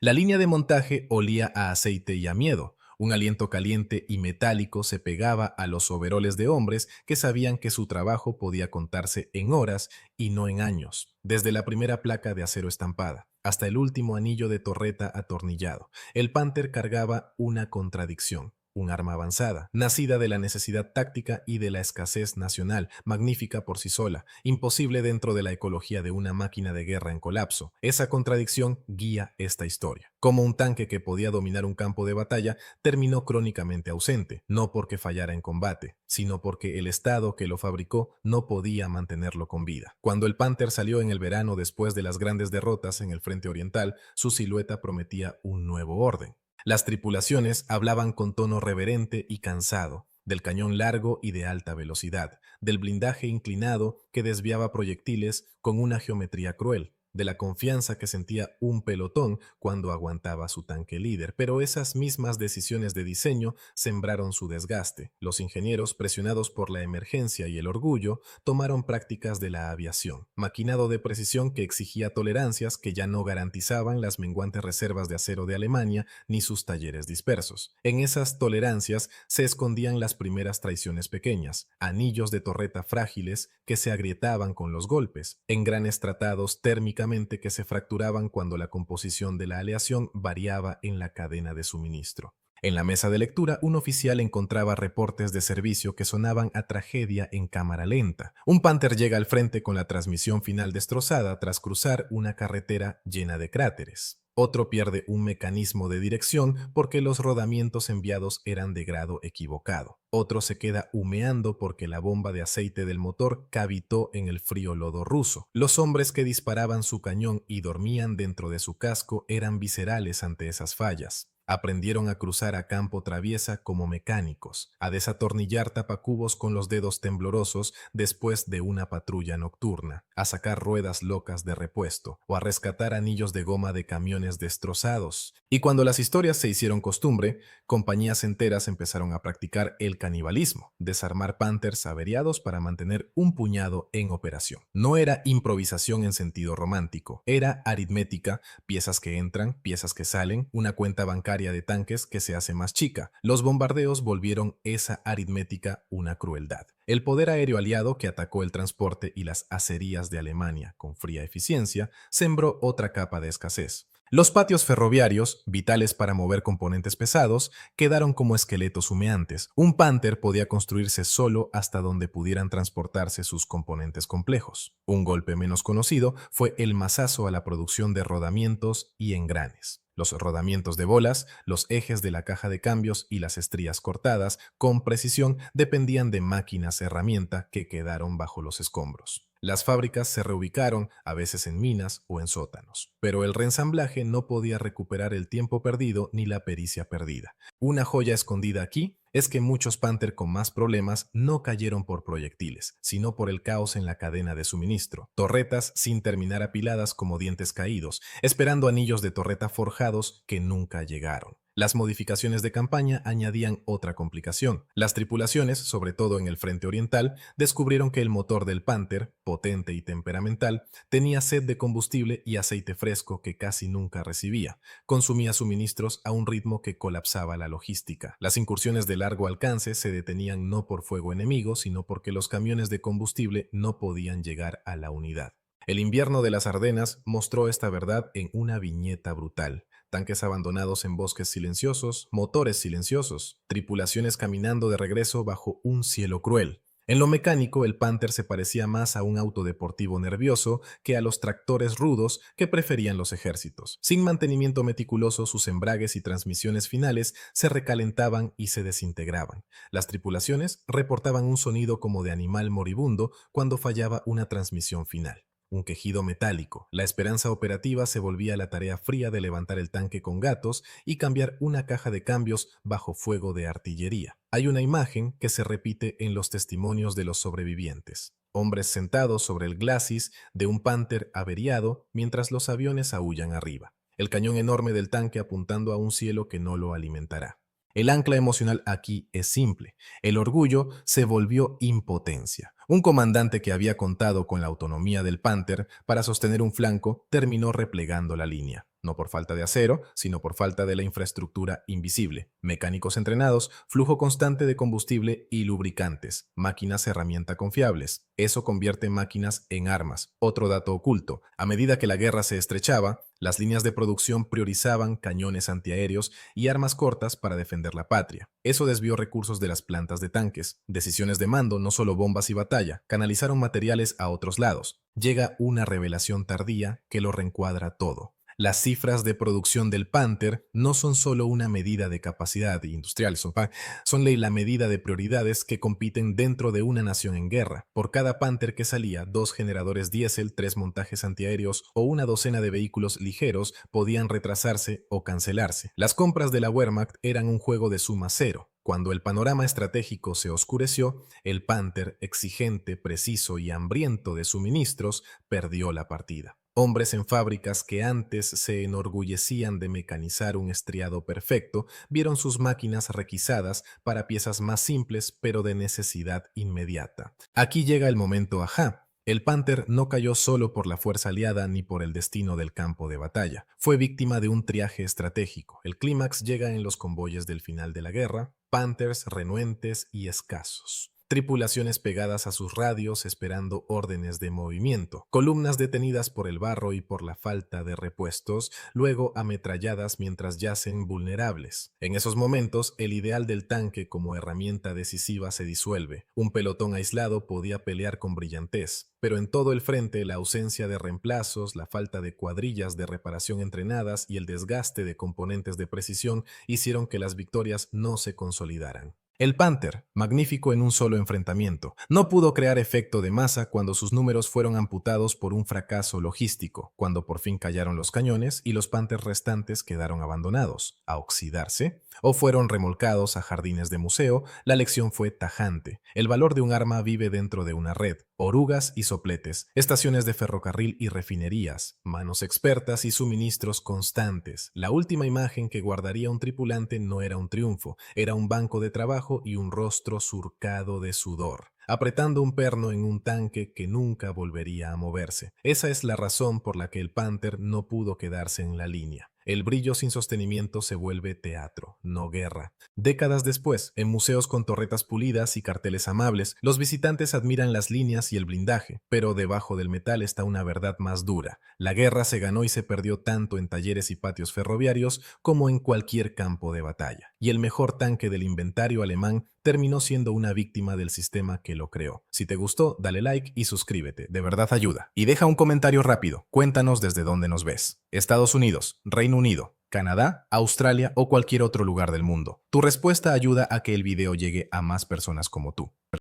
La línea de montaje olía a aceite y a miedo. Un aliento caliente y metálico se pegaba a los overoles de hombres que sabían que su trabajo podía contarse en horas y no en años, desde la primera placa de acero estampada hasta el último anillo de torreta atornillado. El Panther cargaba una contradicción. Un arma avanzada, nacida de la necesidad táctica y de la escasez nacional, magnífica por sí sola, imposible dentro de la ecología de una máquina de guerra en colapso. Esa contradicción guía esta historia. Como un tanque que podía dominar un campo de batalla, terminó crónicamente ausente, no porque fallara en combate, sino porque el Estado que lo fabricó no podía mantenerlo con vida. Cuando el Panther salió en el verano después de las grandes derrotas en el frente oriental, su silueta prometía un nuevo orden. Las tripulaciones hablaban con tono reverente y cansado, del cañón largo y de alta velocidad, del blindaje inclinado que desviaba proyectiles con una geometría cruel, de la confianza que sentía un pelotón cuando aguantaba su tanque líder, pero esas mismas decisiones de diseño sembraron su desgaste. Los ingenieros, presionados por la emergencia y el orgullo, tomaron prácticas de la aviación, maquinado de precisión que exigía tolerancias que ya no garantizaban las menguantes reservas de acero de Alemania ni sus talleres dispersos. En esas tolerancias se escondían las primeras traiciones pequeñas, anillos de torreta frágiles que se agrietaban con los golpes, engranes tratados térmicamente que se fracturaban cuando la composición de la aleación variaba en la cadena de suministro. En la mesa de lectura, un oficial encontraba reportes de servicio que sonaban a tragedia en cámara lenta. Un Panther llega al frente con la transmisión final destrozada tras cruzar una carretera llena de cráteres. Otro pierde un mecanismo de dirección porque los rodamientos enviados eran de grado equivocado. Otro se queda humeando porque la bomba de aceite del motor cavitó en el frío lodo ruso. Los hombres que disparaban su cañón y dormían dentro de su casco eran viscerales ante esas fallas. Aprendieron a cruzar a campo traviesa como mecánicos, a desatornillar tapacubos con los dedos temblorosos después de una patrulla nocturna, a sacar ruedas locas de repuesto o a rescatar anillos de goma de camiones destrozados. Y cuando las historias se hicieron costumbre, compañías enteras empezaron a practicar el canibalismo, desarmar Panthers averiados para mantener un puñado en operación. No era improvisación en sentido romántico, era aritmética, piezas que entran, piezas que salen, una cuenta bancaria de tanques que se hace más chica. Los bombardeos volvieron esa aritmética una crueldad. El poder aéreo aliado que atacó el transporte y las acerías de Alemania con fría eficiencia sembró otra capa de escasez. Los patios ferroviarios, vitales para mover componentes pesados, quedaron como esqueletos humeantes. Un Panther podía construirse solo hasta donde pudieran transportarse sus componentes complejos. Un golpe menos conocido fue el mazazo a la producción de rodamientos y engranes. Los rodamientos de bolas, los ejes de la caja de cambios y las estrías cortadas con precisión dependían de máquinas herramienta que quedaron bajo los escombros. Las fábricas se reubicaron, a veces en minas o en sótanos, pero el reensamblaje no podía recuperar el tiempo perdido ni la pericia perdida. Una joya escondida aquí es que muchos Panther con más problemas no cayeron por proyectiles, sino por el caos en la cadena de suministro. Torretas sin terminar apiladas como dientes caídos, esperando anillos de torreta forjados que nunca llegaron. Las modificaciones de campaña añadían otra complicación. Las tripulaciones, sobre todo en el frente oriental, descubrieron que el motor del Panther, potente y temperamental, tenía sed de combustible y aceite fresco que casi nunca recibía. Consumía suministros a un ritmo que colapsaba la logística. Las incursiones de largo alcance se detenían no por fuego enemigo, sino porque los camiones de combustible no podían llegar a la unidad. El invierno de las Ardenas mostró esta verdad en una viñeta brutal. Tanques abandonados en bosques silenciosos, motores silenciosos, tripulaciones caminando de regreso bajo un cielo cruel. En lo mecánico, el Panther se parecía más a un auto deportivo nervioso que a los tractores rudos que preferían los ejércitos. Sin mantenimiento meticuloso, sus embragues y transmisiones finales se recalentaban y se desintegraban. Las tripulaciones reportaban un sonido como de animal moribundo cuando fallaba una transmisión final. Un quejido metálico. La esperanza operativa se volvía la tarea fría de levantar el tanque con gatos y cambiar una caja de cambios bajo fuego de artillería. Hay una imagen que se repite en los testimonios de los sobrevivientes. Hombres sentados sobre el glacis de un Panther averiado mientras los aviones aúllan arriba. El cañón enorme del tanque apuntando a un cielo que no lo alimentará. El ancla emocional aquí es simple. El orgullo se volvió impotencia. Un comandante que había contado con la autonomía del Panther para sostener un flanco terminó replegando la línea. no por falta de acero, sino por falta de la infraestructura invisible. Mecánicos entrenados, flujo constante de combustible y lubricantes, máquinas herramienta confiables. Eso convierte máquinas en armas. Otro dato oculto, a medida que la guerra se estrechaba, las líneas de producción priorizaban cañones antiaéreos y armas cortas para defender la patria. Eso desvió recursos de las plantas de tanques. Decisiones de mando, no solo bombas y batalla, canalizaron materiales a otros lados. Llega una revelación tardía que lo reencuadra todo. Las cifras de producción del Panther no son solo una medida de capacidad industrial, son la medida de prioridades que compiten dentro de una nación en guerra. Por cada Panther que salía, 2 generadores diésel, 3 montajes antiaéreos o una docena de vehículos ligeros podían retrasarse o cancelarse. Las compras de la Wehrmacht eran un juego de suma cero. Cuando el panorama estratégico se oscureció, el Panther, exigente, preciso y hambriento de suministros, perdió la partida. Hombres en fábricas que antes se enorgullecían de mecanizar un estriado perfecto, vieron sus máquinas requisadas para piezas más simples pero de necesidad inmediata. Aquí llega el momento ajá. El Panther no cayó solo por la fuerza aliada ni por el destino del campo de batalla. Fue víctima de un triaje estratégico. El clímax llega en los convoyes del final de la guerra, Panthers renuentes y escasos. Tripulaciones pegadas a sus radios esperando órdenes de movimiento, columnas detenidas por el barro y por la falta de repuestos, luego ametralladas mientras yacen vulnerables. En esos momentos, el ideal del tanque como herramienta decisiva se disuelve. Un pelotón aislado podía pelear con brillantez, pero en todo el frente la ausencia de reemplazos, la falta de cuadrillas de reparación entrenadas y el desgaste de componentes de precisión hicieron que las victorias no se consolidaran. El Panther, magnífico en un solo enfrentamiento, no pudo crear efecto de masa cuando sus números fueron amputados por un fracaso logístico, cuando por fin callaron los cañones y los Panthers restantes quedaron abandonados, a oxidarse, o fueron remolcados a jardines de museo. La lección fue tajante. El valor de un arma vive dentro de una red, orugas y sopletes, estaciones de ferrocarril y refinerías, manos expertas y suministros constantes. La última imagen que guardaría un tripulante no era un triunfo, era un banco de trabajo y un rostro surcado de sudor, apretando un perno en un tanque que nunca volvería a moverse. Esa es la razón por la que el Panther no pudo quedarse en la línea. El brillo sin sostenimiento se vuelve teatro, no guerra. Décadas después, en museos con torretas pulidas y carteles amables, los visitantes admiran las líneas y el blindaje, pero debajo del metal está una verdad más dura. La guerra se ganó y se perdió tanto en talleres y patios ferroviarios como en cualquier campo de batalla. Y el mejor tanque del inventario alemán terminó siendo una víctima del sistema que lo creó. Si te gustó, dale like y suscríbete, de verdad ayuda. Y deja un comentario rápido, cuéntanos desde dónde nos ves. Estados Unidos, Reino Unido, Canadá, Australia o cualquier otro lugar del mundo. Tu respuesta ayuda a que el video llegue a más personas como tú.